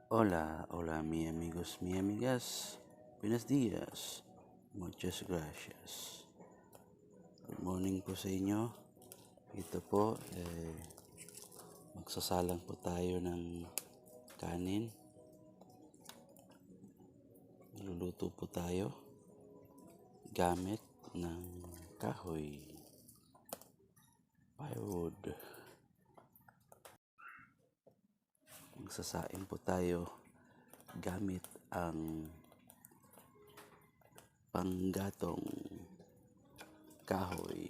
Hola, hola mi amigos, mi amigas. Buenos días. Muchas gracias. Good morning po sa inyo. Ito po, magsasalang po tayo ng kanin. Luluto po tayo gamit ng kahoy. Firewood. Magsasaing po tayo gamit ang panggatong kahoy.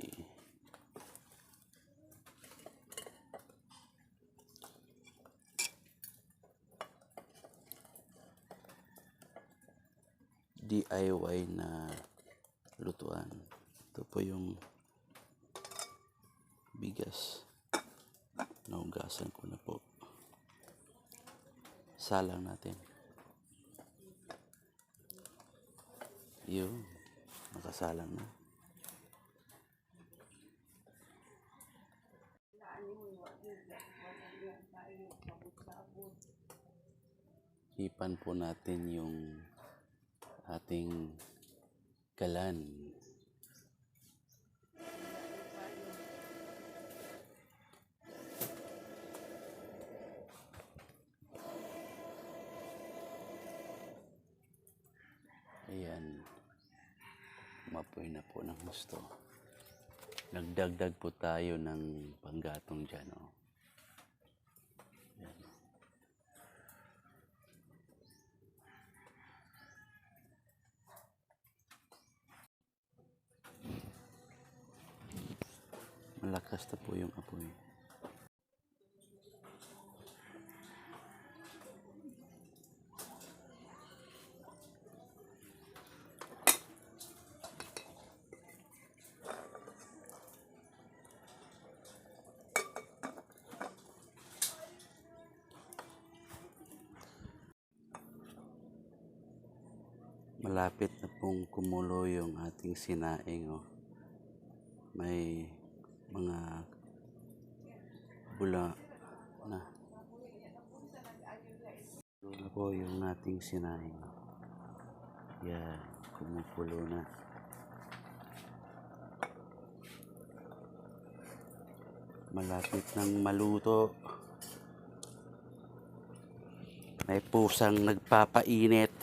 DIY na lutuan. Ito po yung bigas. Naugasan ko na po. Salang natin. Yun. Nakasalang na. Ipan po natin yung ating kalan. Ayan. Umapoy na po ng gusto. Nagdagdag po tayo ng panggatong dyan. Oh. Ayan. Malakas na po yung apoy. Malapit na pong kumulo yung ating sinaing. Oh. May mga bula na. Ito na po yung ating sinaing. Yan, kumukulo na. Malapit nang maluto. May pusang nagpapainit.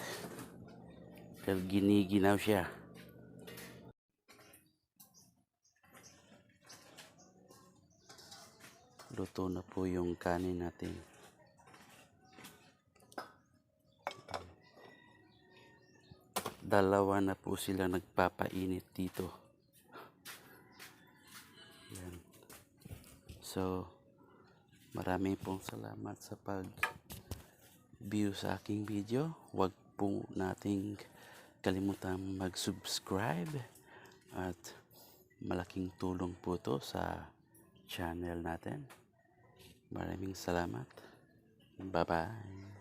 Pero giniginaw siya. Luto na po yung kanin natin. Dalawa na po sila nagpapainit dito. Yan. So, marami pong salamat sa pag-view sa aking video. Huwag po nating kalimutan mag-subscribe at malaking tulong po to sa channel natin. Maraming salamat. Bye-bye.